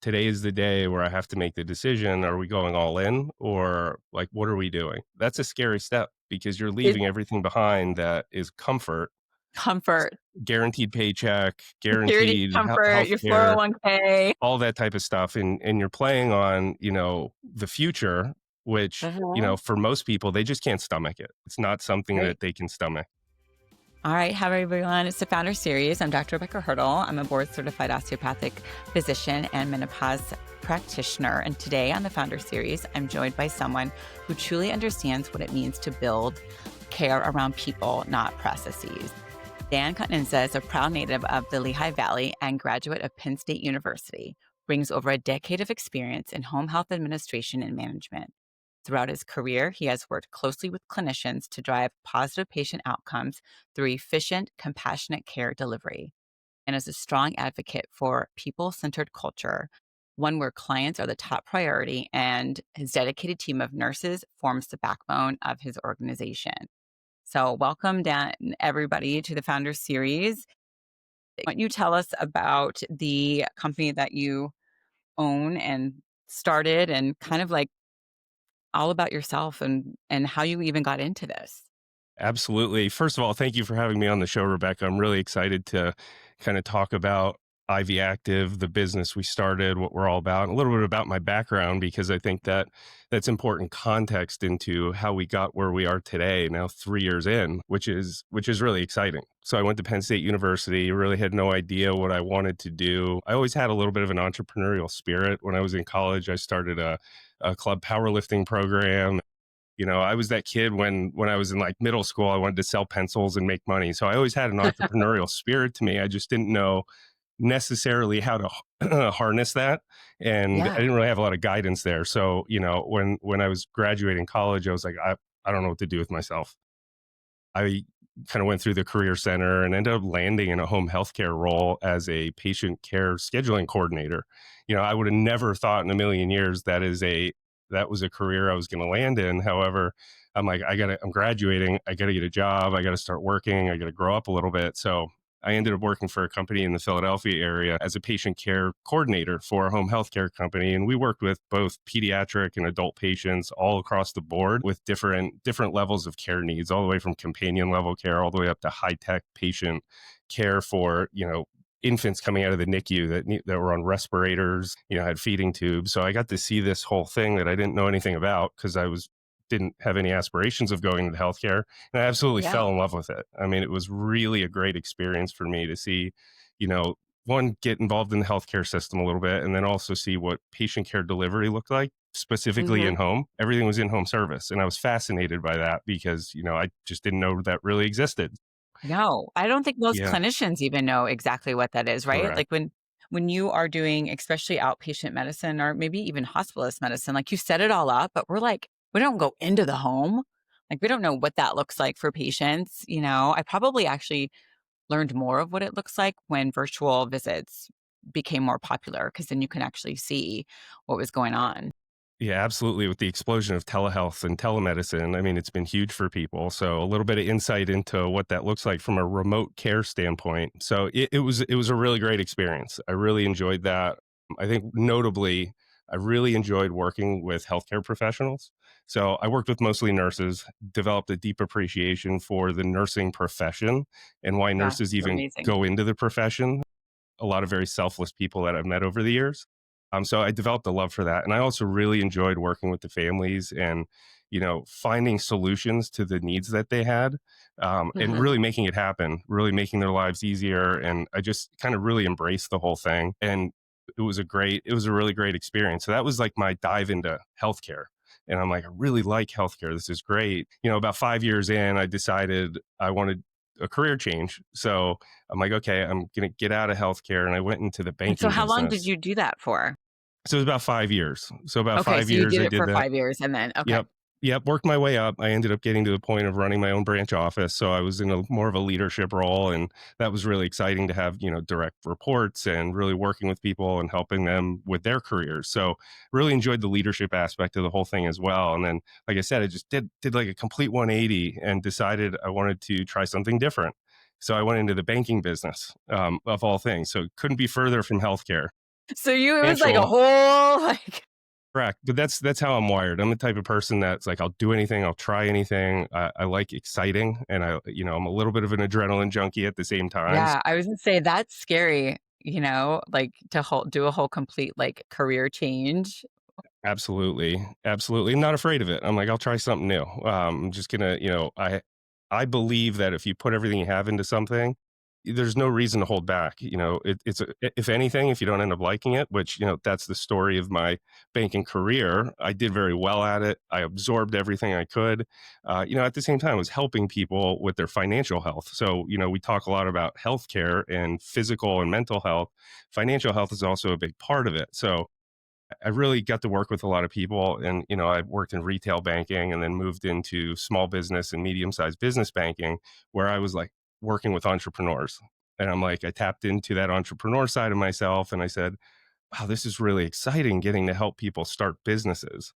today is the day where I have to make the decision. Are we going all in or like, what are we doing? That's a scary step because you're It's leaving everything behind that is comfort, comfort, guaranteed paycheck, security, guaranteed comfort, health your care, 401k. all that type of stuff. And you're playing on, the future, which, Mhm. for most people, they just can't stomach it. It's not something Right. that they can stomach. All right. Hi, everyone. It's the Founder Series. I'm Dr. Rebecca Hertel. I'm a board certified osteopathic physician and menopause practitioner. And today on the Founder Series, I'm joined by someone who truly understands what it means to build care around people, not processes. Dan Continenza is a proud native of the Lehigh Valley and graduate of Penn State University, brings over a decade of experience in home health administration and management. Throughout his career, he has worked closely with clinicians to drive positive patient outcomes through efficient, compassionate care delivery, and is a strong advocate for people centered culture, one where clients are the top priority, and his dedicated team of nurses forms the backbone of his organization. So, welcome, Dan, everybody, to the Founder Series. Why don't you tell us about the company that you own and started, and kind of like all about yourself and how you even got into this? Absolutely. First of all, thank you for having me on the show, Rebecca. I'm really excited to kind of talk about Ivy Active, the business we started, what we're all about, and a little bit about my background, because I think that that's important context into how we got where we are today, now 3 years in, which is really exciting. So I went to Penn State University, really had no idea what I wanted to do. I always had a little bit of an entrepreneurial spirit. When I was in college, I started a club powerlifting program. I was that kid when I was in like middle school, I wanted to sell pencils and make money. So I always had an entrepreneurial spirit to me. I just didn't know necessarily how to harness that. And I Yeah. didn't really have a lot of guidance there. So, when I was graduating college, I was like, I don't know what to do with myself. I kind of went through the career center and ended up landing in a home healthcare role as a patient care scheduling coordinator. I would have never thought in a million years that was a career I was going to land in. However, I'm like, I'm graduating. I got to get a job. I got to start working. I got to grow up a little bit. So I ended up working for a company in the Philadelphia area as a patient care coordinator for a home healthcare company. And we worked with both pediatric and adult patients all across the board with different levels of care needs, all the way from companion level care all the way up to high tech patient care for, infants coming out of the NICU that were on respirators, had feeding tubes. So I got to see this whole thing that I didn't know anything about because didn't have any aspirations of going into healthcare. And I absolutely Yeah. fell in love with it. I mean, it was really a great experience for me to see, you know, one, get involved in the healthcare system a little bit, and then also see what patient care delivery looked like, specifically Hmm. in home. Everything was in home service. And I was fascinated by that because, I just didn't know that really existed. No, I don't think most Yeah, clinicians even know exactly what that is, right? correct. Like when you are doing especially outpatient medicine or maybe even hospitalist medicine, like you set it all up, but we're like, we don't go into the home. Like we don't know what that looks like for patients. I probably actually learned more of what it looks like when virtual visits became more popular because then you can actually see what was going on. Yeah, absolutely. With the explosion of telehealth and telemedicine, I mean, it's been huge for people. So a little bit of insight into what that looks like from a remote care standpoint. So it was a really great experience. I really enjoyed that. I think notably, I really enjoyed working with healthcare professionals. So I worked with mostly nurses, developed a deep appreciation for the nursing profession and why Yeah, nurses they're even amazing. go into the profession. A lot of very selfless people that I've met over the years. So I developed a love for that. And I also really enjoyed working with the families and, finding solutions to the needs that they had, and Hmm. really making it happen, really making their lives easier. And I just kind of really embraced the whole thing. And it was a really great experience. So that was like my dive into healthcare. And I'm like, I really like healthcare. This is great. About 5 years in, I decided I wanted a career change. So I'm like, okay, I'm going to get out of healthcare. And I went into the And so banking how long did business. you do that for? So it was about 5 years. So about Okay, five so you years did I it did for that. 5 years and then okay. Yep. Yep. Worked my way up. I ended up getting to the point of running my own branch office. So I was in a more of a leadership role. And that was really exciting to have, direct reports and really working with people and helping them with their careers. So really enjoyed the leadership aspect of the whole thing as well. And then, like I said, I just did like a complete 180 and decided I wanted to try something different. So I went into the banking business, of all things. So couldn't be further from healthcare. So you it was like a Financial, whole like correct. But that's how I'm wired. I'm the type of person that's like, I'll do anything, I'll try anything. I like exciting, and I'm a little bit of an adrenaline junkie at the same time. yeah, I was gonna say that's scary, like to do a whole complete like career change. Absolutely, absolutely. I'm not afraid of it. I'm like, I'll try something new. I'm just gonna, I believe that if you put everything you have into something, there's no reason to hold back. If anything, if you don't end up liking it, which that's the story of my banking career. I did very well at it. I absorbed everything I could. At the same time, I was helping people with their financial health. So we talk a lot about healthcare and physical and mental health. Financial health is also a big part of it. So I really got to work with a lot of people. And, I worked in retail banking and then moved into small business and medium sized business banking, where I was like working with entrepreneurs. And I'm like, I tapped into that entrepreneur side of myself and I said, wow, this is really exciting getting to help people start businesses.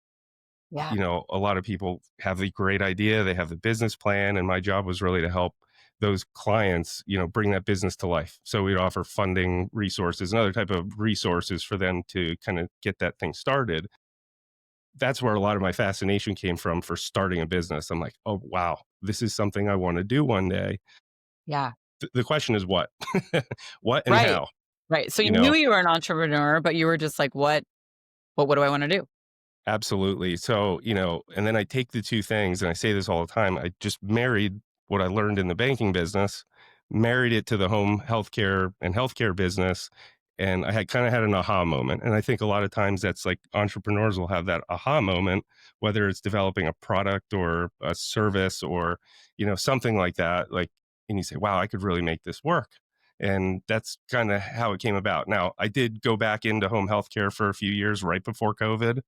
Yeah. A lot of people have the great idea, they have the business plan, and my job was really to help those clients, bring that business to life. So we'd offer funding resources and other type of resources for them to kind of get that thing started. That's where a lot of my fascination came from for starting a business. I'm like, oh wow, this is something I want to do one day. Yeah. The question is what, what and Right. how. Right. So You you knew know, you were an entrepreneur, but you were just like, what do I want to do? Absolutely. So, and then I take the two things, and I say this all the time. I just married what I learned in the banking business, married it to the home healthcare and healthcare business. And I had kind of had an aha moment. And I think a lot of times that's like entrepreneurs will have that aha moment, whether it's developing a product or a service or, something like that. Like, and you say, wow, I could really make this work. And that's kind of how it came about. Now, I did go back into home healthcare for a few years right before COVID.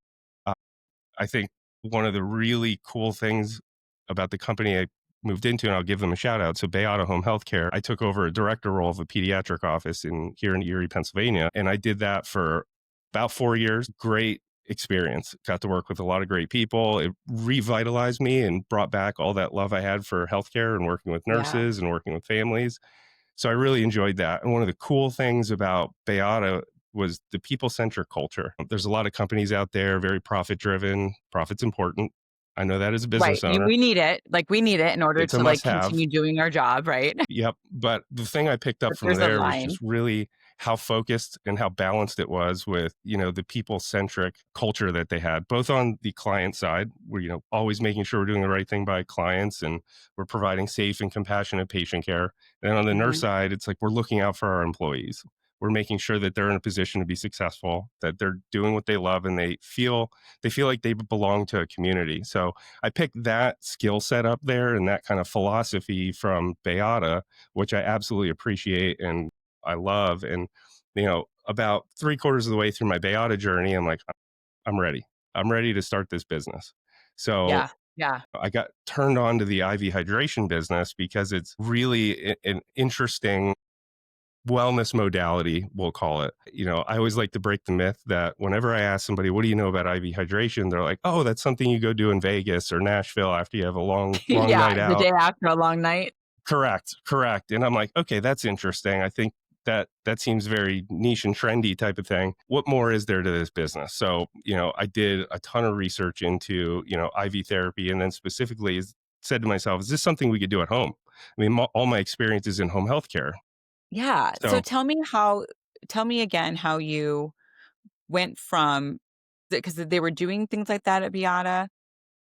I think one of the really cool things about the company I moved into, and I'll give them a shout out. So Bayada Home Healthcare, I took over a director role of a pediatric office here in Erie, Pennsylvania. And I did that for about 4 years. Great experience. Got to work with a lot of great people. It revitalized me and brought back all that love I had for healthcare and working with Yeah. nurses and working with families. So I really enjoyed that. And one of the cool things about Bayada was the people centric culture. There's a lot of companies out there, very profit driven. Profit's important. I know that as a Right. business owner. We need it. Like we need it in order It's a to like must have. continue doing our job, right? Yep. But the thing I picked up But from there's a there was line. just really how focused and how balanced it was with, the people centric culture that they had, both on the client side, where, always making sure we're doing the right thing by clients and we're providing safe and compassionate patient care. And on the nurse Mhm. side, it's like we're looking out for our employees. We're making sure that they're in a position to be successful, that they're doing what they love and they feel like they belong to a community. So I picked that skill set up there and that kind of philosophy from Bayada, which I absolutely appreciate and I love. And, about three-quarters of the way through my Bayada journey, I'm like, I'm ready. I'm ready to start this business. So Yeah. Yeah. I got turned on to the IV hydration business because it's really an interesting wellness modality, we'll call it. I always like to break the myth that whenever I ask somebody, what do you know about IV hydration? They're like, oh, that's something you go do in Vegas or Nashville after you have a long, long Yeah. night The out. day after a long night. Correct, correct. And I'm like, okay, that's interesting. I think that seems very niche and trendy type of thing. What more is there to this business? So, I did a ton of research into, IV therapy and then specifically said to myself, is this something we could do at home? I mean, all my experience is in home healthcare. Yeah. So So, tell me again how you went from because they were doing things like that at Beata,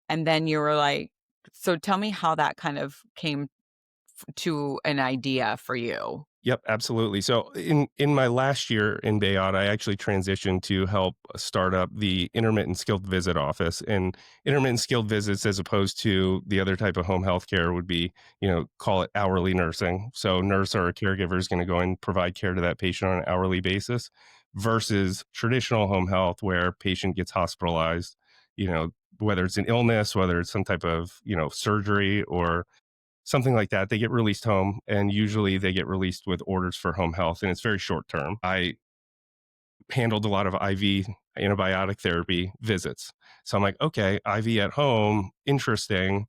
and then you were like, so tell me how that kind of came to an idea for you. yep, absolutely. So in my last year in Bayot, I actually transitioned to help start up the intermittent skilled visit office. And intermittent skilled visits, as opposed to the other type of home health care, would be, call it hourly nursing. So nurse or a caregiver is going to go and provide care to that patient on an hourly basis, versus traditional home health where patient gets hospitalized, whether it's an illness, whether it's some type of, surgery or something like that. They get released home, and usually they get released with orders for home health, and it's very short term. I handled a lot of IV antibiotic therapy visits. So I'm like, okay, IV at home, interesting.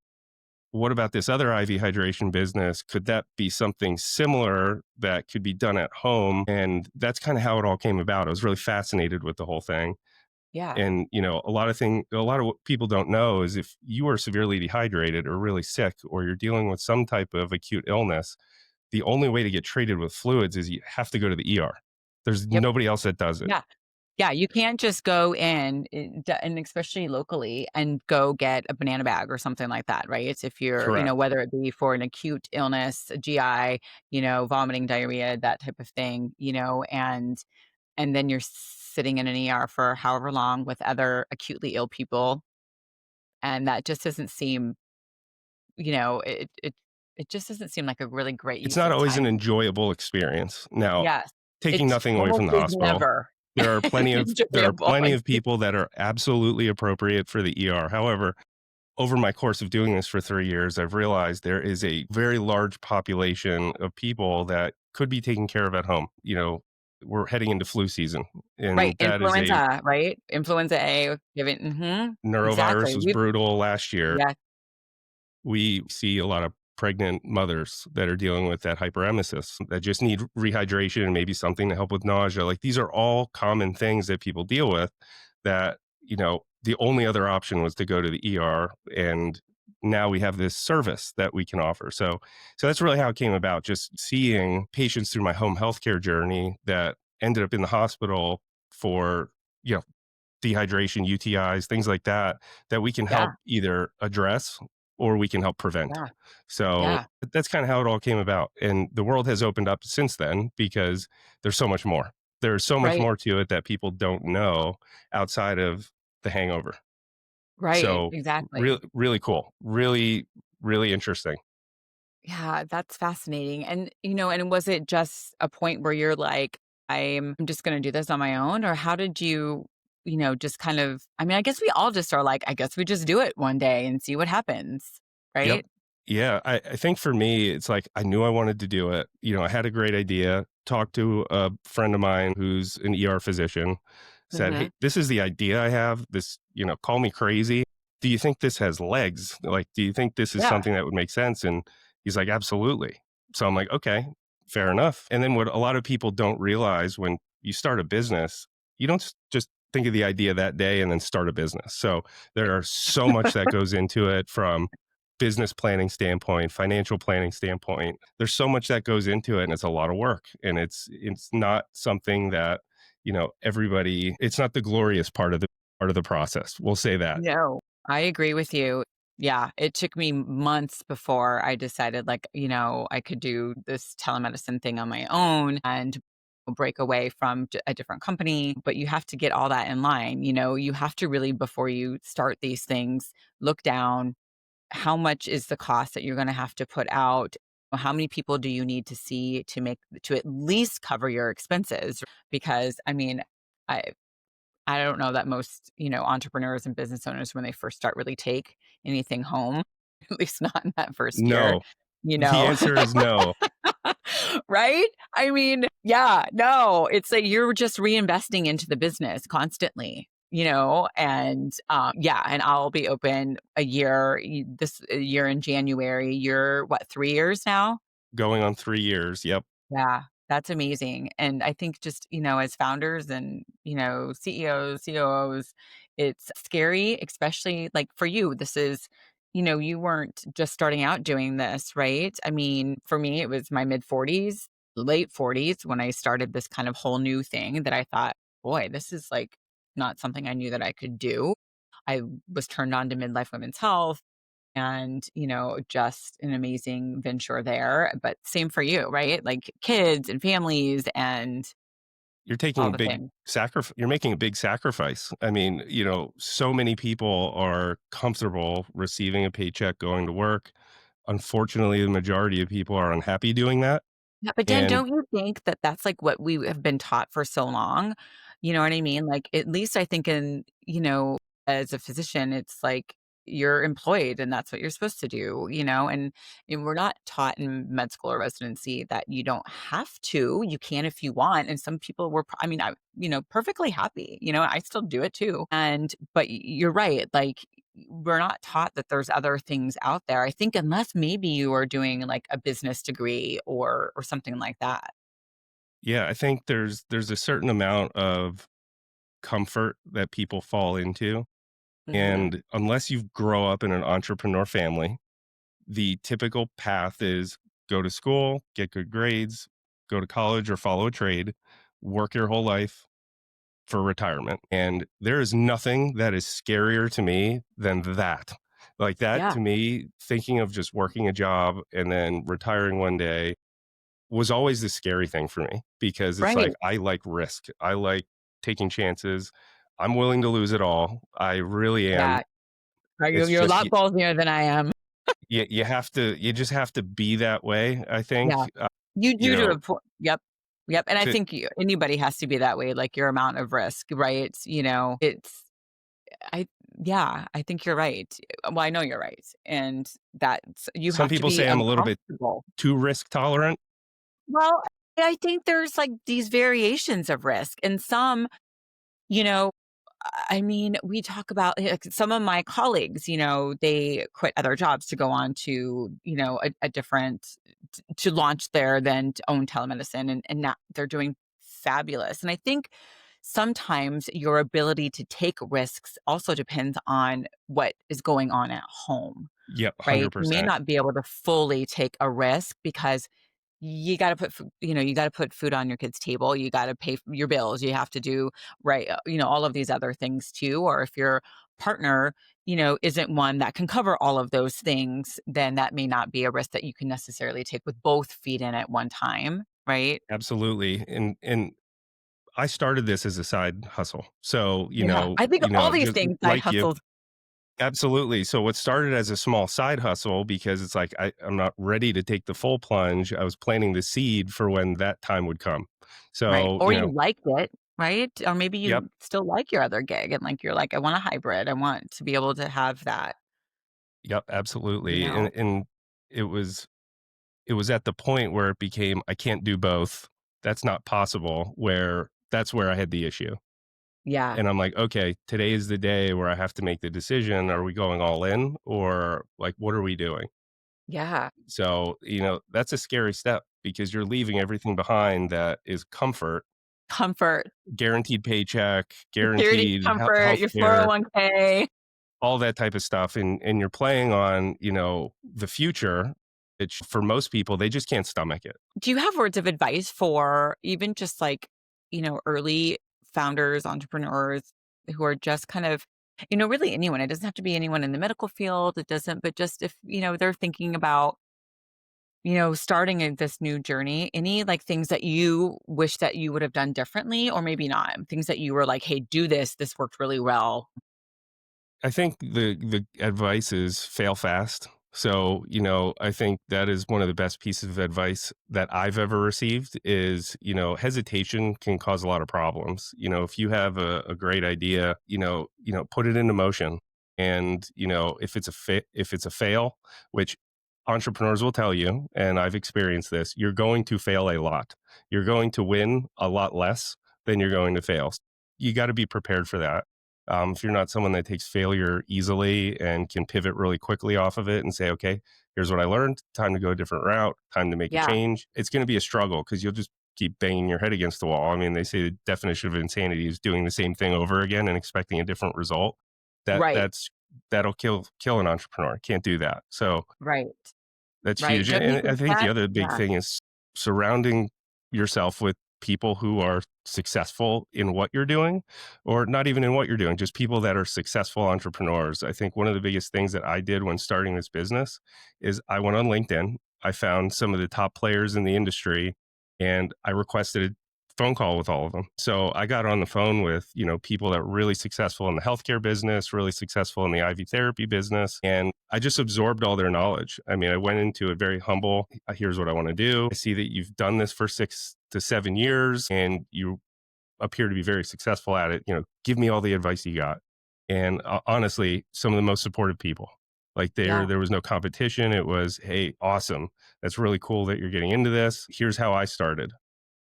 what about this other IV hydration business? Could that be something similar that could be done at home? And that's kind of how it all came about. I was really fascinated with the whole thing. Yeah. And, a lot of what people don't know is if you are severely dehydrated or really sick, or you're dealing with some type of acute illness, the only way to get treated with fluids is you have to go to the ER. There's Yep. nobody else that does it. Yeah. Yeah, you can't just go in, and especially locally, and go get a banana bag or something like that, right? It's if you're, Correct. whether it be for an acute illness, a GI, vomiting, diarrhea, that type of thing, and then you're sitting in an ER for however long with other acutely ill people, and that just doesn't seem, it just doesn't seem like a really great It's use not of always an time. enjoyable experience. Now, Yes, taking it's nothing away almost from the is hospital, never there are enjoyable. plenty of people that are absolutely appropriate for the ER. However, over my course of doing this for 3 years, I've realized there is a very large population of people that could be taken care of at home. We're heading into flu season, Right, and that is a influenza, right? Influenza A, given norovirus exactly, was brutal last year. yeah, We see a lot of pregnant mothers that are dealing with that hyperemesis that just need rehydration and maybe something to help with nausea. Like, these are all common things that people deal with that, the only other option was to go to the ER. And now we have this service that we can offer. So that's really how it came about. Just seeing patients through my home healthcare journey that ended up in the hospital for, you know, dehydration, UTIs, things like that, that we can help yeah, either address or we can help prevent. yeah, So yeah, that's kind of how it all came about. And the world has opened up since then because there's so much more. There's so much right, more to it that people don't know outside of the hangover. right, So exactly. really, really cool. Really, really interesting. Yeah, that's fascinating, and was it just a point where you're like, I'm just gonna do this on my own," or how did you, just kind of I mean, I guess we all just are like, "I guess we just do it one day and see what happens," Yep. right? Yeah, I think for me, it's like I knew I wanted to do it. I had a great idea, talked to a friend of mine who's an ER physician, said, "Hey, Mhm. this is the idea I have. This, call me crazy. Do you think this has legs? Like, do you think this is Yeah, something that would make sense?" And he's like, "Absolutely." So I'm like, "Okay, fair enough." And then what a lot of people don't realize when you start a business, you don't just think of the idea that day and then start a business. So there are so much that goes into it, from business planning standpoint, financial planning standpoint. There's so much that goes into it, and it's a lot of work. And it's not something that, everybody, it's not the glorious part of the process. We'll say that. no, I agree with you. Yeah, it took me months before I decided, like, I could do this telemedicine thing on my own and break away from a different company. But you have to get all that in line. You have to really, before you start these things, look down. How much is the cost that you're going to have to put out? How many people do you need to see to at least cover your expenses? Because I mean, I I don't know that most, entrepreneurs and business owners, when they first start, really take anything home, at least not in that first year, No, you the know? answer is no. Right? I mean, yeah, no, it's like you're just reinvesting into the business constantly, and yeah, and I'll be open a year in January. You're what, 3 years now? Going on 3 years. Yep. Yeah, that's amazing. And I think just, as founders and, CEOs, COOs, it's scary, especially like for you. This is, you weren't just starting out doing this, right? I mean, for me, it was my mid 40s, late 40s when I started this kind of whole new thing that I thought, boy, this is like not something I knew that I could do. I was turned on to midlife women's health and, just an amazing venture there. But same for you, right? Like kids and families and You're taking all a the big things. sacrifice. You're making a big sacrifice. I mean, so many people are comfortable receiving a paycheck, going to work. Unfortunately, the majority of people are unhappy doing that. Yeah, but Dan, And don't you think that that's like what we have been taught for so long? You know what I mean? Like, at least I think as a physician, it's like you're employed and that's what you're supposed to do, and we're not taught in med school or residency that you don't have to. You can if you want. And some people I mean, I, perfectly happy, I still do it too. But you're right. Like, we're not taught that there's other things out there. I think unless maybe you are doing like a business degree or something like that. Yeah, I think there's a certain amount of comfort that people fall into, Mhm. and unless you grow up in an entrepreneur family, the typical path is go to school, get good grades, go to college or follow a trade, work your whole life for retirement. And there is nothing that is scarier to me than that. Like that Yeah, to me, thinking of just working a job and then retiring one day was always the scary thing for me because it's right. like I like risk. I like taking chances. I'm willing to lose it all. I really am. Yeah. Right, It's you're a just lot ballsier than I am. you just have to be that way, I Yeah. think. You You do to know, a point. Yep. Yep, and I to think anybody has to be that way, like, your amount of risk, right? It's I yeah, I think you're right. Well, I know you're right, and that's you some have to people be say I'm a little bit uncomfortable. too risk tolerant. Well, I think there's, like, these variations of risk, and some, you know I mean, we talk about like, some of my colleagues, they quit other jobs to go on to, a different to launch their then to own telemedicine and now they're doing fabulous. And I think sometimes your ability to take risks also depends on what is going on at home, Yep, right? You may 100%. not be able to fully take a risk because you gotta put foo you gotta put food on your kid's table, you gotta pay for your bills, you have to do right, all of these other things too, or if your partner, isn't one that can cover all of those things, then that may not be a risk that you can necessarily take with both feet in at one time, right? Absolutely. And I started this as a side hustle. So, Yeah, I think all these just things side like you. hustles. Absolutely. So what started as a small side hustle because it's like I'm not ready to take the full plunge. I was planting the seed for when that time would come. Right, So, or you liked it, right? Or maybe yep, you still like your other gig and, like, you're like, "I want a hybrid, I want to be able to have that," yep, you absolutely. know? And it was it was at the point where it became I can't do both. That's not possible, where that's where I had the issue. Yeah, And I'm like, okay, today is the day where I have to make the decision. Are we going all in or like, what are we doing? yeah. So, that's a scary step because you're leaving everything behind that is comfort, Comfort. guaranteed paycheck, Security, guaranteed comfort, health your care, 401k. all that type of stuff. And you're playing on, the future, which for most people, they just can't stomach it. Do you have words of advice for even just like, early founders, entrepreneurs who are just kind of, really anyone? It doesn't have to be anyone in the medical field. It doesn't, but just if, they're thinking about, starting this new journey, any like things that you wish that you would have done differently or maybe not? Things that you were like, hey, do this. This worked really well. I think the advice is fail fast. So, I think that is one of the best pieces of advice that I've ever received is, hesitation can cause a lot of problems. If you have a great idea, put it into motion. And, if it's a fail, which entrepreneurs will tell you, and I've experienced this, you're going to fail a lot. You're going to win a lot less than you're going to fail. You got to be prepared for that. If you're not someone that takes failure easily and can pivot really quickly off of it and say, okay, here's what I learned, time to go a different route, time to make a Yeah. change, it's going to be a struggle because you'll just keep banging your head against the wall. I mean, they say the definition of insanity is doing the same thing over again and expecting a different result. That Right. that's that'll kill an entrepreneur. Can't do that. So Right. that's Right. huge, Don't you and I think think the that? other big Yeah. thing is surrounding yourself with people who are successful in what you're doing, or not even in what you're doing, just people that are successful entrepreneurs. I think one of the biggest things that I did when starting this business is I went on LinkedIn, I found some of the top players in the industry, and I requested a phone call with all of them. So I got on the phone with, people that were really successful in the healthcare business, really successful in the IV therapy business. And I just absorbed all their knowledge. I mean, I went into it very humble. Here's what I want to do. I see that you've done this for 6 to 7 years and you appear to be very successful at it. Give me all the advice you got. And honestly, some of the most supportive people. Like Yeah. there was no competition. It was, hey, awesome. That's really cool that you're getting into this. Here's how I started.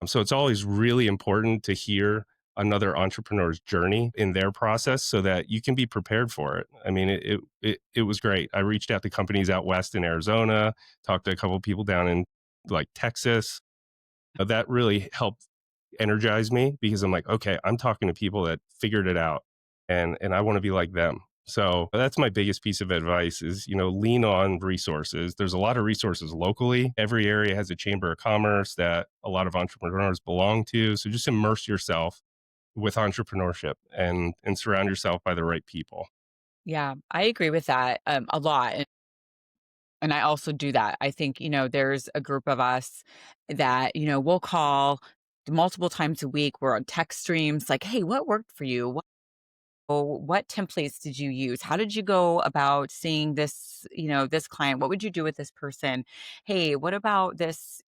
So it's always really important to hear another entrepreneur's journey in their process so that you can be prepared for it. I mean, it was great. I reached out to companies out west in Arizona, talked to a couple of people down in like Texas. That really helped energize me because I'm like, okay, I'm talking to people that figured it out, and I want to be like them. So that's my biggest piece of advice is, lean on resources. There's a lot of resources locally. Every area has a chamber of commerce that a lot of entrepreneurs belong to. So just immerse yourself with entrepreneurship and surround yourself by the right people. Yeah, I agree with that a lot. And I also do that. I think, there's a group of us that, we'll call multiple times a week. We're on text streams like, hey, what worked for you? What templates did you use? How did you go about seeing this, this client? What would you do with this person? Hey, what about this,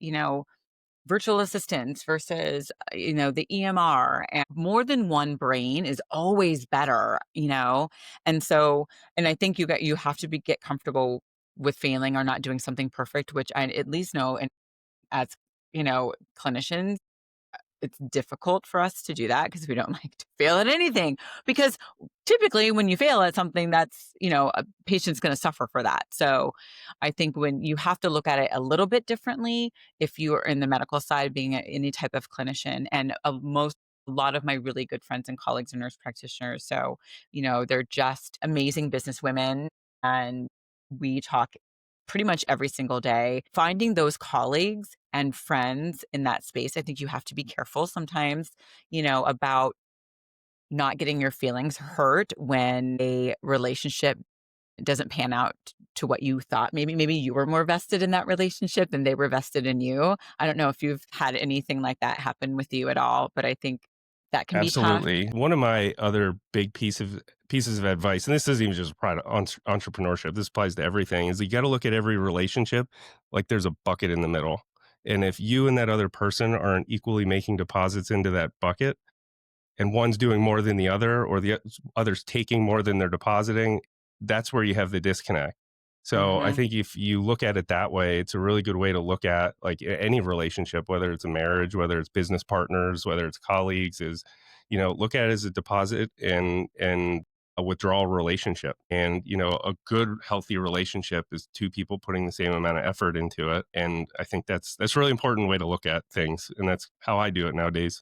virtual assistants versus, the EMR, and more than one brain is always better, And so, and I think you have to get comfortable with failing or not doing something perfect, which I at least know, and as, clinicians, it's difficult for us to do that because we don't like to fail at anything. Because typically, when you fail at something, that's, a patient's going to suffer for that. So I think when you have to look at it a little bit differently, if you are in the medical side, being any type of clinician, and a lot of my really good friends and colleagues are nurse practitioners. So, they're just amazing business women. And we talk pretty much every single day. Finding those colleagues and friends in that space, I think you have to be careful sometimes, about not getting your feelings hurt when a relationship doesn't pan out to what you thought. Maybe you were more vested in that relationship than they were vested in you. I don't know if you've had anything like that happen with you at all, but I think that can be tough. Absolutely. One of my other big pieces of advice, and this isn't even just apply to entrepreneurship, this applies to everything, is you got to look at every relationship like there's a bucket in the middle. And if you and that other person aren't equally making deposits into that bucket, and one's doing more than the other, or the other's taking more than they're depositing, that's where you have the disconnect. So I Hmm. think if you look at it that way, it's a really good way to look at like any relationship, whether it's a marriage, whether it's business partners, whether it's colleagues, is, look at it as a deposit and a withdrawal relationship. And, a good healthy relationship is two people putting the same amount of effort into it. And I think that's a really important way to look at things. And that's how I do it nowadays.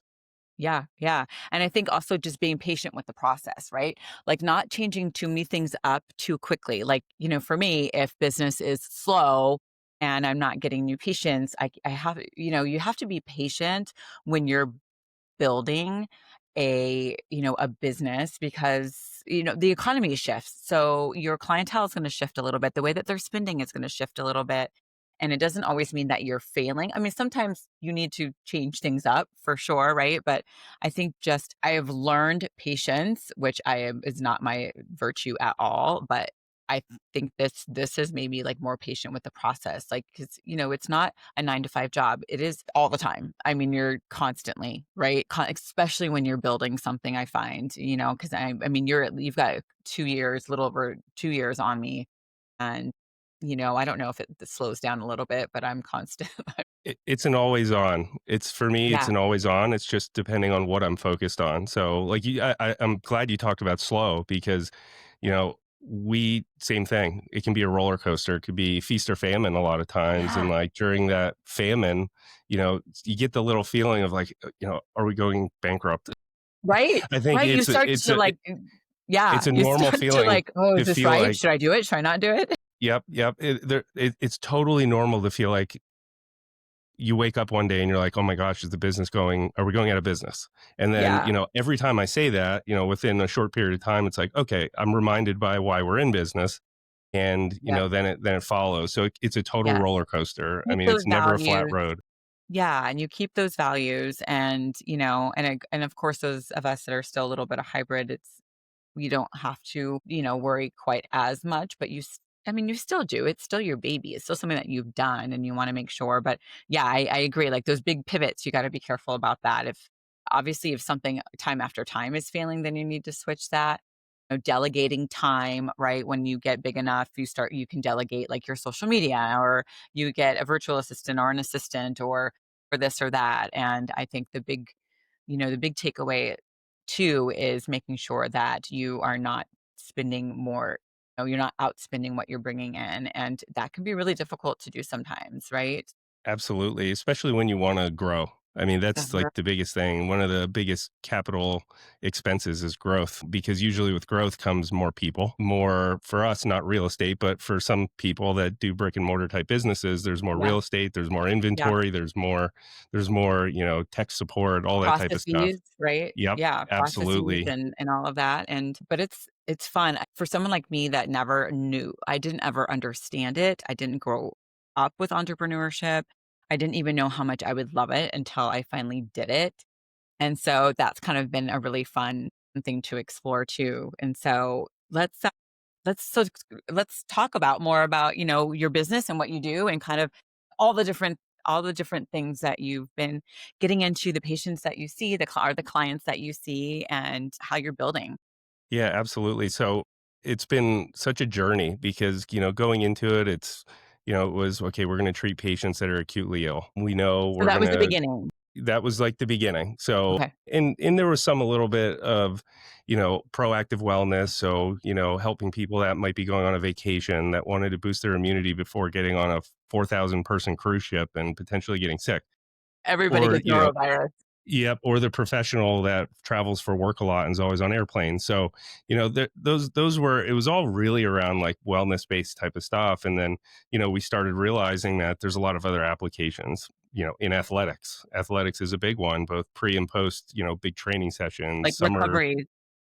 Yeah, yeah. And I think also just being patient with the process, right? Like not changing too many things up too quickly. Like, for me, if business is slow and I'm not getting new patients, I have, you have to be patient when you're building a business because, the economy shifts. So your clientele is going to shift a little bit. The way that they're spending is going to shift a little bit. And it doesn't always mean that you're failing. I mean, sometimes you need to change things up for sure, right? But I think just I have learned patience, which is not my virtue at all, but I think this has made me like more patient with the process. Like, cause it's not a 9 to 5 job. It is all the time. I mean, you're constantly, right? Especially when you're building something, I find, cause I mean, you've got 2 years, little over 2 years on me. And, I don't know if it slows down a little bit, but I'm constant. It's an always on. It's for me, it's Yeah. an always on. It's just depending on what I'm focused on. So, like I'm glad you talked about slow because, we same thing. It can be a roller coaster. It could be feast or famine a lot of times. And Yeah. like during that famine, you get the little feeling of like, are we going bankrupt? Right. I think Right. You it's a, start it's to a, like, yeah, it's a you normal start to feeling like, oh, to is this feel right? like, Should I do it? Should I not do it? yep, yep. It's totally normal to feel like you wake up one day and you're like, oh my gosh, is the business going, are we going out of business? And then, Yeah. every time I say that, within a short period of time, it's like, okay, I'm reminded by why we're in business. And, Yeah. then it follows. So it's a total Yeah. roller coaster. I Keep mean, those it's never a flat values. road. Yeah, and you keep those values and, and of course those of us that are still a little bit of hybrid, you don't have to, worry quite as much, but I mean, you still do. It's still your baby. It's still something that you've done and you want to make sure. But yeah, I agree. Like those big pivots, you got to be careful about that. If obviously if something time after time is failing, then you need to switch that. Delegating time, right? When you get big enough, you can delegate like your social media, or you get a virtual assistant or an assistant or this or that. And I think the big takeaway Two is making sure that you are not spending more, you're not outspending what you're bringing in. And that can be really difficult to do sometimes, right? Absolutely, especially when you wanna grow. I mean, that's, Uh-huh. like, the biggest thing. One of the biggest capital expenses is growth, because usually with growth comes more people, more for us, not real estate, but for some people that do brick and mortar type businesses, there's more Yeah. real estate, there's more Yeah. inventory, there's more, tech support, all that type of stuff. Processes, right? Yep, Yeah, processes absolutely. and all of that, and but it's fun. For someone like me that never knew, I didn't ever understand it, I didn't grow up with entrepreneurship, I didn't even know how much I would love it until I finally did it, and so that's kind of been a really fun thing to explore too, and so Let's so let's talk about more about, your business and what you do and kind of all the different all the different things that you've been getting into, the patients that you see, the clients that you see, and how you're building. Yeah, absolutely. So it's been such a journey because, going into it, it was okay, we're going to treat patients that are acutely ill. We know So we're that going was the to, beginning. that was like the beginning. So, Okay. and there was some a little bit of, proactive wellness. So, helping people that might be going on a vacation that wanted to boost their immunity before getting on a 4,000 person cruise ship and potentially getting sick. Everybody Or, gets norovirus. yep, or the professional that travels for work a lot and is always on airplanes. So, those were it was all really around like wellness based type of stuff. And then, we started realizing that there's a lot of other applications, in athletics. Athletics is a big one, both pre and post, big training sessions, Like summer recovery.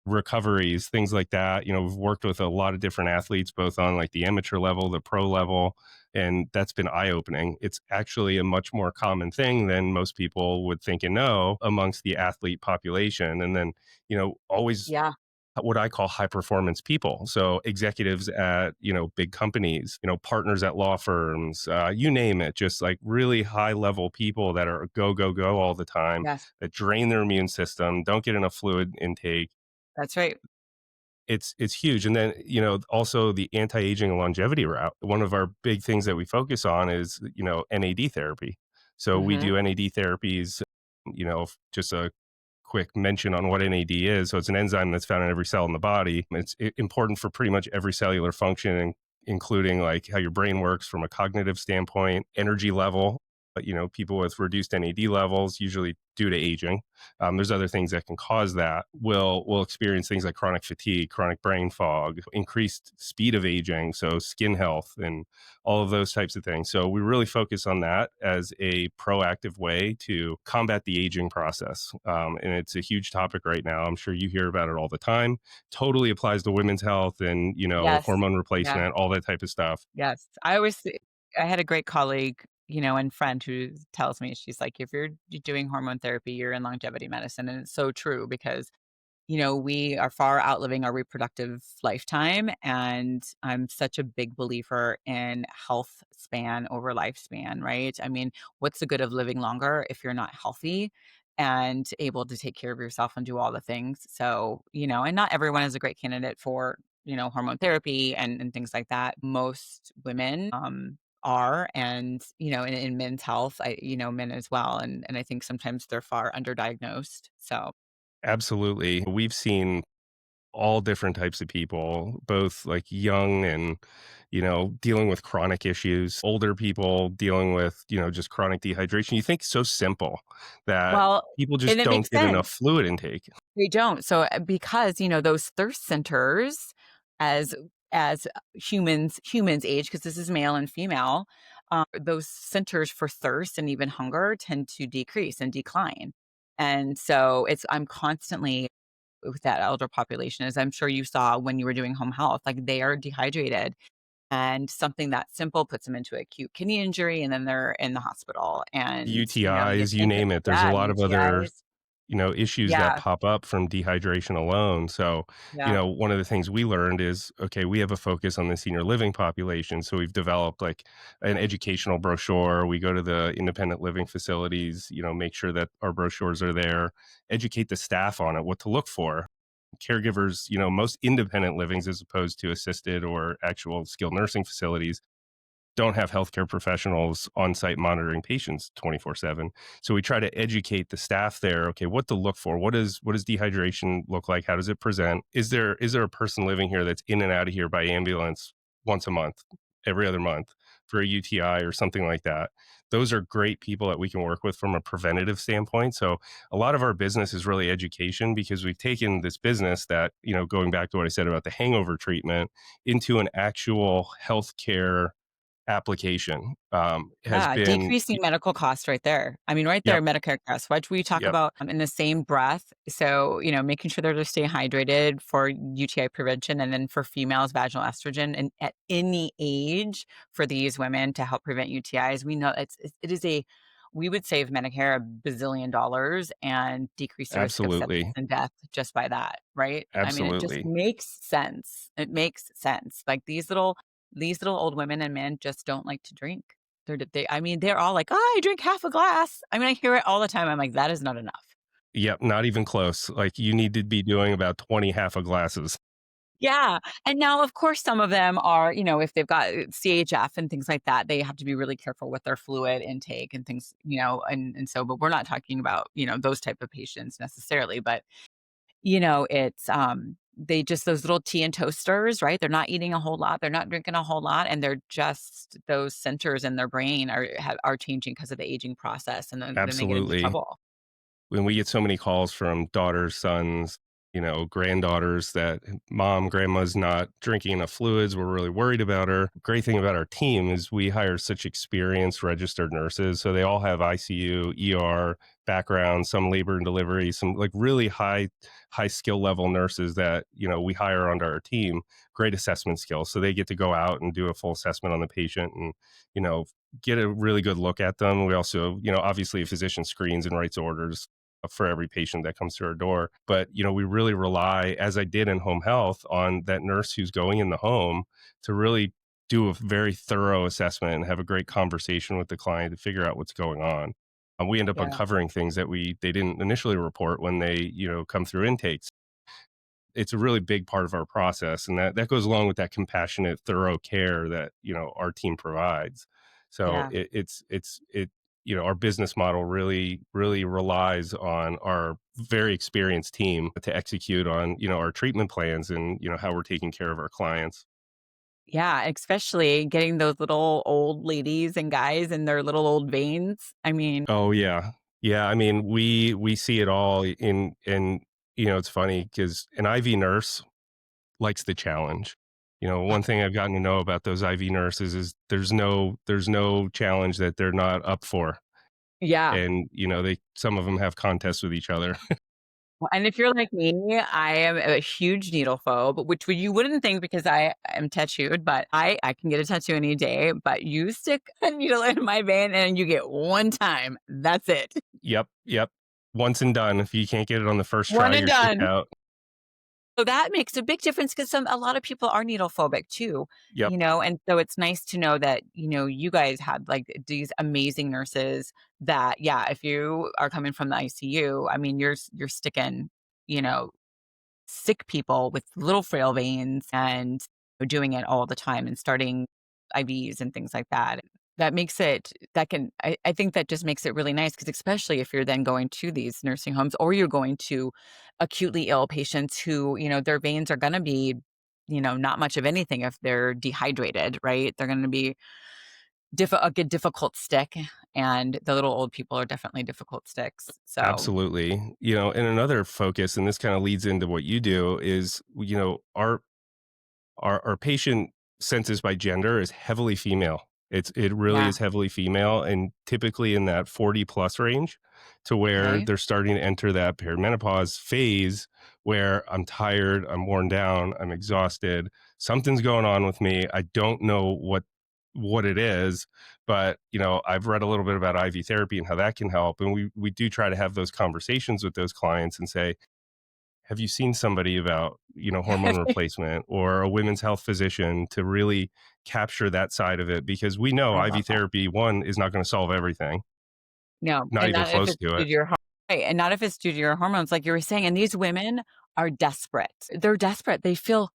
recoveries, things like that. We've worked with a lot of different athletes, both on like the amateur level, the pro level, and that's been eye opening. It's actually a much more common thing than most people would think and know amongst the athlete population. And then, always Yeah. what I call high performance people. So executives at, big companies, partners at law firms, you name it, just like really high level people that are go, go, go all the time, Yes. that drain their immune system, don't get enough fluid intake. That's right. It's huge. And then, also the anti-aging and longevity route. One of our big things that we focus on is, NAD therapy. So we Mhm. do NAD therapies, just a quick mention on what NAD is. So it's an enzyme that's found in every cell in the body. It's important for pretty much every cellular function, including like how your brain works from a cognitive standpoint, energy level. But, people with reduced NAD levels, usually due to aging, there's other things that can cause that. Will experience things like chronic fatigue, chronic brain fog, increased speed of aging, so skin health, and all of those types of things. So we really focus on that as a proactive way to combat the aging process. And it's a huge topic right now. I'm sure you hear about it all the time. Totally applies to women's health and, Yes. hormone Yeah. replacement, all that type of stuff. Yes. I had a great colleague, and friend who tells me, she's like, if you're doing hormone therapy, you're in longevity medicine. And it's so true because we are far outliving our reproductive lifetime. And I'm such a big believer in health span over lifespan, right? I mean, what's the good of living longer if you're not healthy and able to take care of yourself and do all the things? So, and not everyone is a great candidate for, hormone therapy and things like that. Most women, are and in men's health men as well and I think sometimes they're far underdiagnosed so Absolutely. We've seen all different types of people, both like young and, dealing with chronic issues, older people dealing with, just chronic dehydration. You think so simple that well people and just it don't makes get enough sense. fluid intake. They don't. So, because, those thirst centers as humans age, because this is male and female, those centers for thirst and even hunger tend to decrease and decline. And so I'm constantly with that elder population, as I'm sure you saw when you were doing home health, like they are dehydrated and something that simple puts them into acute kidney injury and then they're in the hospital and, you UTIs, you think that, name it. There's a yeah, lot of other, UTIs. issues that Yeah. pop up from dehydration alone. So, Yeah. one of the things we learned is, okay, we have a focus on the senior living population. So we've developed like an educational brochure. We go to the independent living facilities, make sure that our brochures are there, educate the staff on it, what to look for. Caregivers, most independent livings as opposed to assisted or actual skilled nursing facilities, don't have healthcare professionals on site monitoring patients 24/7. So we try to educate the staff there. Okay, what to look for? What does dehydration look like? How does it present? Is there a person living here that's in and out of here by ambulance once a month, every other month for a UTI or something like that? Those are great people that we can work with from a preventative standpoint. So a lot of our business is really education, because we've taken this business that, going back to what I said about the hangover treatment, into an actual healthcare application. Has Yeah, been. decreasing medical costs right there. I mean, right there, Yep. Medicare costs. What we talk Yep. about in the same breath. So, making sure they're staying hydrated for UTI prevention, and then for females, vaginal estrogen, and at any age for these women to help prevent UTIs. We know it is we would save Medicare $1 billion and decrease the risk of sepsis Absolutely. and death just by that, right? I mean, it just Absolutely. makes sense. It makes sense. Like these little old women and men just don't like to drink. I mean, they're all like, "Oh, I drink half a glass." I mean, I hear it all the time. I'm like, "That is not enough." Yep. Not even close. Like, you need to be doing about 20 half a glasses. Yeah, and now, of course, some of them are, if they've got CHF and things like that, they have to be really careful with their fluid intake and things, and so, but we're not talking about, those type of patients necessarily, but it's, they just those little tea and toasters, right? They're not eating a whole lot, they're not drinking a whole lot, and they're just those centers in their brain are changing because of the aging process, and then they get into Absolutely. trouble. When we get so many calls from daughters, sons, granddaughters that mom, grandma's not drinking enough fluids. We're really worried about her. Great thing about our team is we hire such experienced registered nurses. So they all have ICU, ER background, some labor and delivery, some like really high skill level nurses that, we hire onto our team, great assessment skills. So they get to go out and do a full assessment on the patient and, you know, get a really good look at them. We also, obviously a physician screens and writes orders for every patient that comes through our door. But, we really rely, as I did in home health, on that nurse who's going in the home to really do a very thorough assessment and have a great conversation with the client to figure out what's going on. We end up Yeah. uncovering things that they didn't initially report when they, come through intakes. It's a really big part of our process, and that goes along with that compassionate, thorough care that our team provides. So Yeah. our business model really relies on our very experienced team to execute on our treatment plans and how we're taking care of our clients. Yeah, especially getting those little old ladies and guys in their little old veins. I mean, Oh yeah, yeah. I mean, we see it all in it's funny because an IV nurse likes the challenge. One thing I've gotten to know about those IV nurses is there's no challenge that they're not up for. yeah. And, they some of them have contests with each other. Well, and if you're like me, I am a huge needle phobe, which you wouldn't think because I am tattooed, but I can get a tattoo any day. But you stick a needle in my vein and you get one time. That's it. Yep, yep. Once and done. If you can't get it on the first One try, and you're kicked done. out. So that makes a big difference because a lot of people are needle phobic too, Yep, and so it's nice to know that, you guys had like these amazing nurses that, yeah, if you are coming from the ICU, I mean, you're sticking, you know, sick people with little frail veins and doing it all the time and starting IVs and things like that. That makes it that can I think that just makes it really nice because especially if you're then going to these nursing homes or you're going to acutely ill patients who, their veins are gonna be, not much of anything if they're dehydrated, right? They're gonna be a good difficult stick, and the little old people are definitely difficult sticks. So, absolutely. And another focus, and this kind of leads into what you do, is, our patient census by gender is heavily female. It really yeah, is heavily female and typically in that 40 plus range, to where okay. they're starting to enter that perimenopause phase where I'm tired, I'm worn down, I'm exhausted, something's going on with me. I don't know what it is, but I've read a little bit about IV therapy and how that can help, and we do try to have those conversations with those clients and say, have you seen somebody about hormone replacement or a women's health physician to really capture that side of it, because we know I love IV that. therapy, one, is not going to solve everything, No, not and even not if close it's to due it. to your right, and not if it's due to your hormones, like you were saying, and these women are desperate. They're desperate. They feel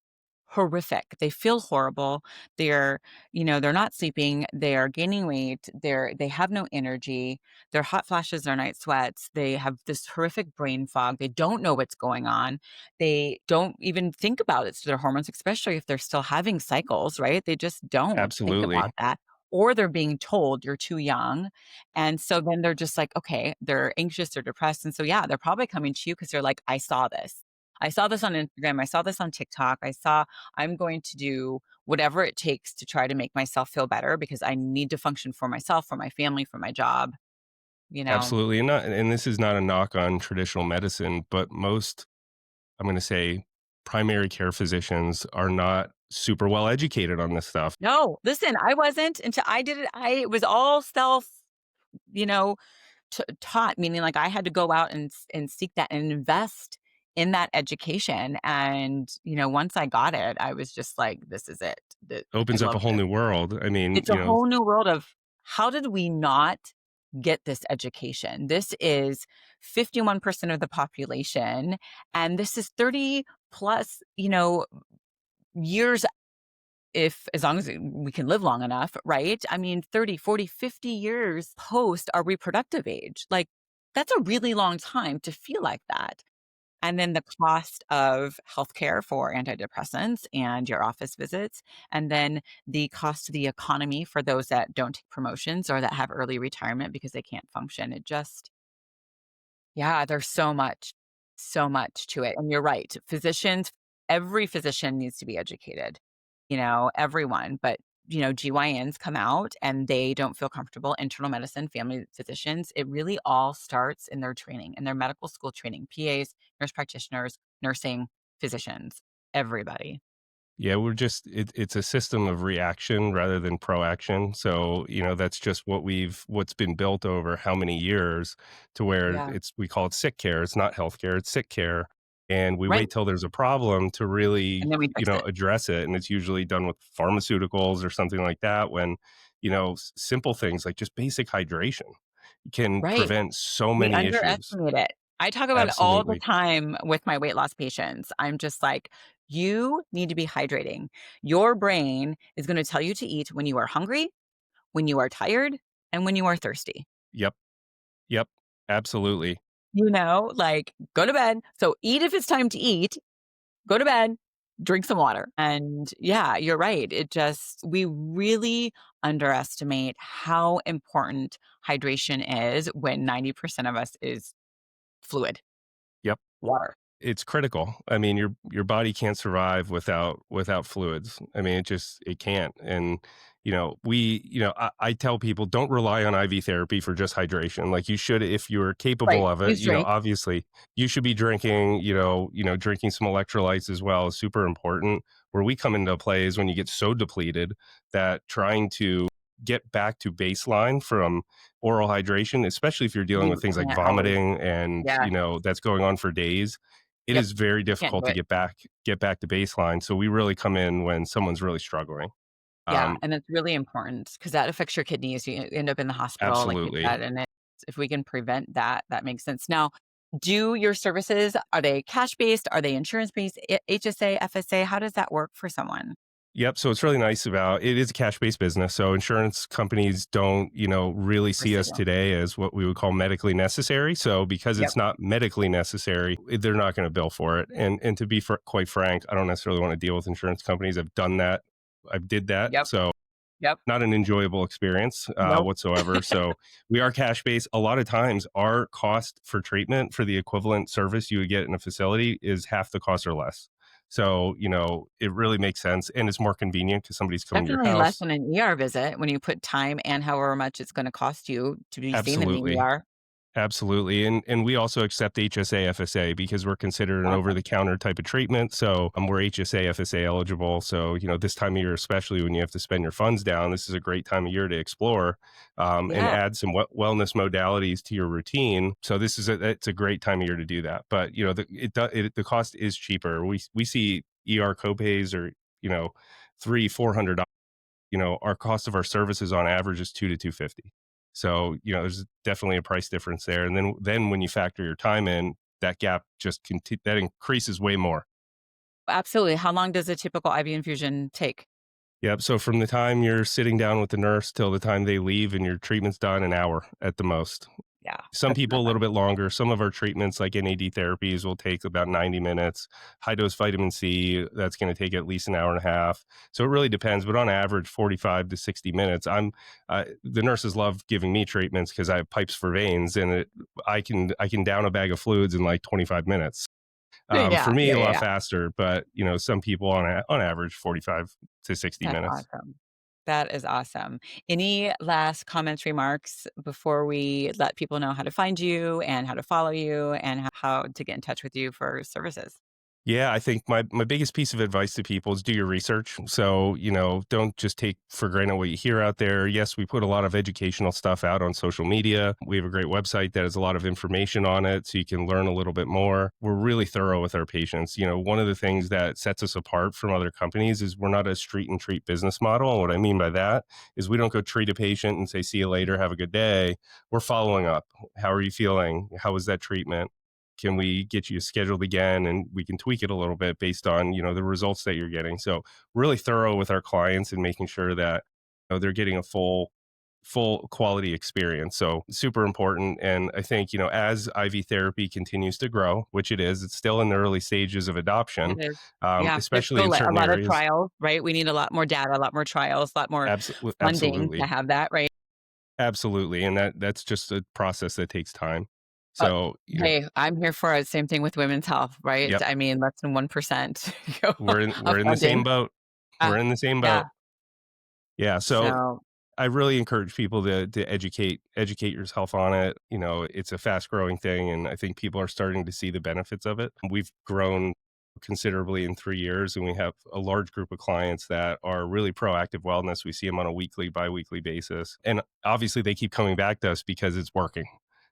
horrific. They feel horrible. They're, they're not sleeping. They are gaining weight. They have no energy. They're hot flashes, they're night sweats. They have this horrific brain fog. They don't know what's going on. They don't even think about it. So their hormones, especially if they're still having cycles, right? They just don't think about Absolutely. that. Or they're being told you're too young. And so then they're just like, okay, they're anxious, they're depressed. And so, yeah, they're probably coming to you because they're like, I saw this. I saw this on Instagram. I saw this on TikTok. I'm going to do whatever it takes to try to make myself feel better because I need to function for myself, for my family, for my job, you know? Absolutely. And this is not a knock on traditional medicine, but most, I'm going to say, primary care physicians are not super well educated on this stuff. No, listen, I wasn't until I did it. It was all self, you know, taught, meaning like I had to go out and seek that and invest in that education. And, once I got it, I was just like, this is it. I Opens up love a whole this. new world. I mean, It's a whole new world of how did we not get this education? This is 51% of the population, and this is 30 plus, years if as long as we can live long enough, right? I mean, 30, 40, 50 years post our reproductive age. Like, that's a really long time to feel like that. And then the cost of healthcare for antidepressants and your office visits, and then the cost to the economy for those that don't take promotions or that have early retirement because they can't function. It just, yeah, there's so much to it. And you're right. Physicians, every physician needs to be educated, everyone. But, GYNs come out and they don't feel comfortable. Internal medicine, family physicians, it really all starts in their training, in their medical school training, PAs, nurse practitioners, nursing, physicians, everybody. yeah, it's a system of reaction rather than proaction. So, that's just what's been built over how many years to where Yeah. we call it sick care. It's not healthcare, it's sick care. And we Right. wait till there's a problem to really, And then we fix it. address it. And it's usually done with pharmaceuticals or something like that when, simple things like just basic hydration can Right. prevent so We many issues. underestimate it. I talk about it all the Absolutely. time with my weight loss patients. I'm just like, you need to be hydrating. Your brain is going to tell you to eat when you are hungry, when you are tired, and when you are thirsty. Yep. Yep. Absolutely. Like go to bed. So eat if it's time to eat, go to bed, drink some water. And yeah, you're right. We really underestimate how important hydration is when 90% of us is fluid, Yep. water. It's critical. I mean, your body can't survive without fluids. I mean, it can't. And I tell people don't rely on IV therapy for just hydration. Like you should, if you're capable Right. of it. Use drink. Obviously, you should be drinking. Drinking some electrolytes as well is super important. Where we come into play is when you get so depleted that trying to get back to baseline from oral hydration, especially if you're dealing with You things like can't always. vomiting and Yeah. that's going on for days, it Yep. is very Can't difficult do to it. get back to baseline. So we really come in when someone's really struggling. Yeah, Um, and it's really important because that affects your kidneys. You end up in the hospital, like you absolutely. said, and if we can prevent that, that makes sense. Now, do your services, are they cash-based? Are they insurance-based? HSA, FSA, how does that work for someone? Yep. So it's really nice about it is a cash-based business. So insurance companies don't, really Of course see they us don't. today as what we would call medically necessary. So because Yep, it's not medically necessary, they're not going to bill for it. And to be quite frank, I don't necessarily want to deal with insurance companies. I've done that. I've did that. yep, So yep. not an enjoyable experience Nope. whatsoever. So we are cash based. A lot of times, our cost for treatment for the equivalent service you would get in a facility is half the cost or less. So it really makes sense, and it's more convenient because somebody's coming to your Definitely less house. than an ER visit when you put time and however much it's gonna cost you to be seen in the Absolutely. ER. Absolutely. And we also accept HSA FSA because we're considered an over Awesome. the counter type of treatment. So we're HSA FSA eligible. So, this time of year, especially when you have to spend your funds down, this is a great time of year to explore and Yeah. add some wellness modalities to your routine. So it's a great time of year to do that. But, the cost is cheaper. We see ER copays or, $300-400. Our cost of our services on average is 2 to 250. So, there's definitely a price difference there. And then when you factor your time in, that gap that increases way more. Absolutely. How long does a typical IV infusion take? Yep. So from the time you're sitting down with the nurse till the time they leave and your treatment's done, an hour at the most. Yeah, Some that's people a little nothing. bit longer. Some of our treatments, like NAD therapies, will take about 90 minutes. High dose vitamin C, that's going to take at least an hour and a half. So it really depends, but on average, 45 to 60 minutes. The nurses love giving me treatments because I have pipes for veins, and I can down a bag of fluids in like 25 minutes. Yeah, For me, yeah, a yeah, lot yeah. faster, but some people on average 45 to 60 That's minutes. awesome. That is awesome. Any last comments, remarks before we let people know how to find you and how to follow you and how to get in touch with you for services? Yeah, I think my biggest piece of advice to people is do your research. So, don't just take for granted what you hear out there. Yes, we put a lot of educational stuff out on social media. We have a great website that has a lot of information on it so you can learn a little bit more. We're really thorough with our patients. One of the things that sets us apart from other companies is we're not a street and treat business model. And what I mean by that is we don't go treat a patient and say, see you later, have a good day. We're following up. How are you feeling? How was that treatment? Can we get you scheduled again, and we can tweak it a little bit based on the results that you're getting. So really thorough with our clients and making sure that they're getting a full quality experience. So super important. And I think as IV therapy continues to grow, which it is, it's still in the early stages of adoption, It is. Yeah, there's especially still in a certain lot of areas. trials, right? We need a lot more data, a lot more trials, a lot more funding to Absolutely. have that, right? Absolutely. And that's just a process that takes time. Uh, So Hey, I'm here for it. Same thing with women's health, right? yep, I mean, less than 1% we're of in the same funding. boat. Uh, We're in the same yeah. boat. Yeah. So So, I really encourage people to educate yourself on it. It's a fast growing thing, and I think people are starting to see the benefits of it. We've grown considerably in 3 years, and we have a large group of clients that are really proactive wellness. We see them on a weekly, biweekly basis, and obviously they keep coming back to us because it's working.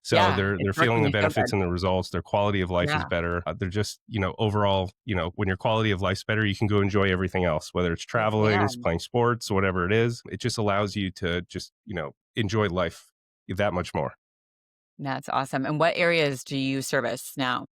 So yeah, they're it's feeling working. the You feel benefits good. and the results. Their quality of life is Yeah. better. They're just overall, when your quality of life's better, you can go enjoy everything else, whether it's You traveling, can. playing sports, whatever it is. It just allows you to just enjoy life that much more. That's awesome. And what areas do you service now?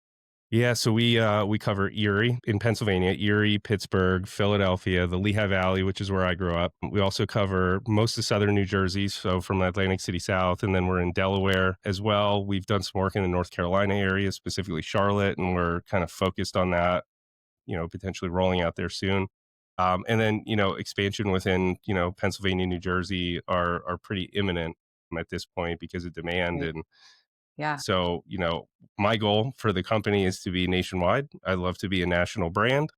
Yeah, so we cover Erie in Pennsylvania, Erie, Pittsburgh, Philadelphia, the Lehigh Valley, which is where I grew up. We also cover most of southern New Jersey, so from Atlantic City south, and then we're in Delaware as well. We've done some work in the North Carolina area, specifically Charlotte, and we're kind of focused on that, potentially rolling out there soon. And then expansion within Pennsylvania, New Jersey are pretty imminent at this point because of demand. Great. And Yeah, so, my goal for the company is to be nationwide. I'd love to be a national brand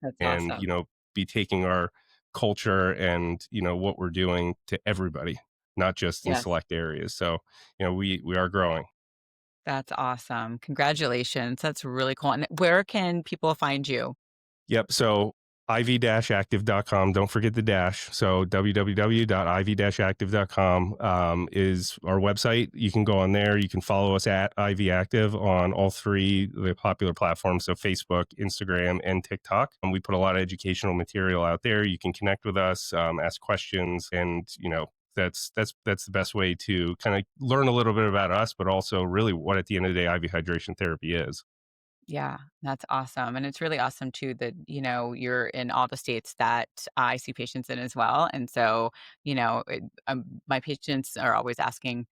that's and, awesome. be taking our culture and, what we're doing to everybody, not just in Yes, select areas. So, we are growing. that's awesome. Congratulations. That's really cool. And where can people find you? Yep. So iv-active.com. Don't forget the dash. So www.iv-active.com is our website. You can go on there. You can follow us at IV Active on all three of the popular platforms. So Facebook, Instagram, and TikTok. And we put a lot of educational material out there. You can connect with us, ask questions, and that's the best way to kind of learn a little bit about us, but also really what at the end of the day IV hydration therapy is. Yeah, that's awesome. And it's really awesome too that, you're in all the states that I see patients in as well. And so, my patients are always asking,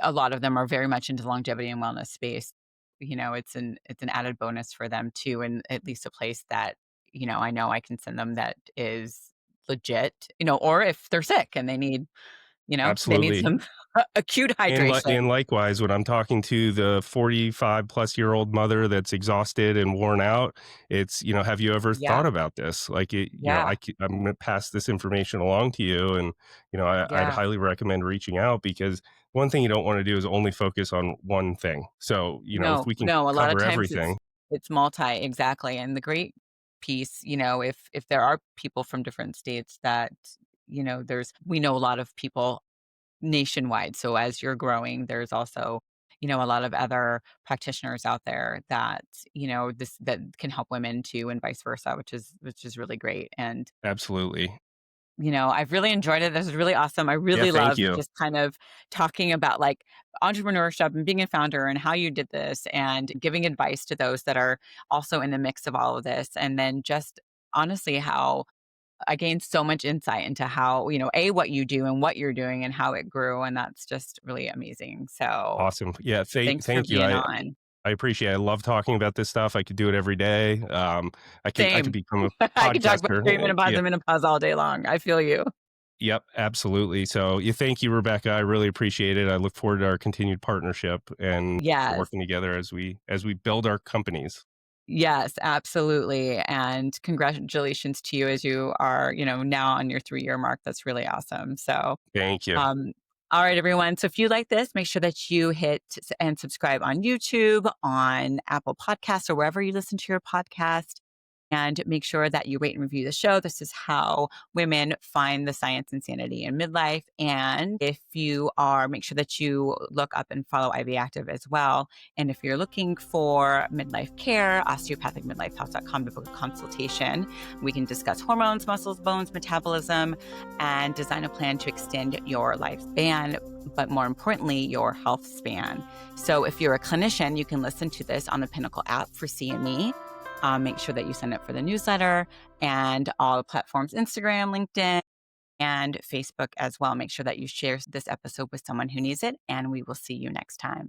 a lot of them are very much into longevity and wellness space. It's an added bonus for them too, and at least a place that, I know I can send them that is legit, or if they're sick and they need Absolutely. some acute And hydration. likewise, when I'm talking to the 45-plus-year-old mother that's exhausted and worn out, it's, have you ever Yeah. thought about this? Like, Yeah. I'm gonna pass this information along to you, and, I'd Yeah. highly recommend reaching out because one thing you don't wanna do is only focus on one thing. So, if No, we can no, a lot of cover times it's everything. it's multi exactly, and the great piece, if there are people from different states that, we know a lot of people nationwide, so as you're growing, there's also, a lot of other practitioners out there that, that can help women too and vice versa, which is really great, and Absolutely. I've really enjoyed it. This is really awesome. I Yeah, really thank love you. just kind of talking about like entrepreneurship and being a founder and how you did this and giving advice to those that are also in the mix of all of this. And then just honestly, how I gained so much insight into how, what you do and what you're doing and how it grew. And that's just really amazing. So Awesome. Yeah, thanks for thank you. being on. I appreciate it. I love talking about this stuff. I could do it every day. I could Same. become a I could talk about podcaster. perimenopause Yeah. and menopause all day long. I feel you. Yep, absolutely. So, thank you, Rebecca. I really appreciate it. I look forward to our continued partnership and Yes. working together as we build our companies. Yes, absolutely. And congratulations to you as you are, now on your 3-year mark. That's really awesome. So, Thank you. um, all right, everyone. So if you like this, make sure that you hit and subscribe on YouTube, on Apple Podcasts, or wherever you listen to your podcast. And make sure that you rate and review the show. This is how women find the science and sanity in midlife. And if you are, make sure that you look up and follow IV Active as well. And if you're looking for midlife care, osteopathicmidlifehealth.com to book a consultation. We can discuss hormones, muscles, bones, metabolism, and design a plan to extend your lifespan, but more importantly, your health span. So if you're a clinician, you can listen to this on the Pinnacle app for CME. Make sure that you sign up for the newsletter and all the platforms, Instagram, LinkedIn, and Facebook as well. Make sure that you share this episode with someone who needs it, and we will see you next time.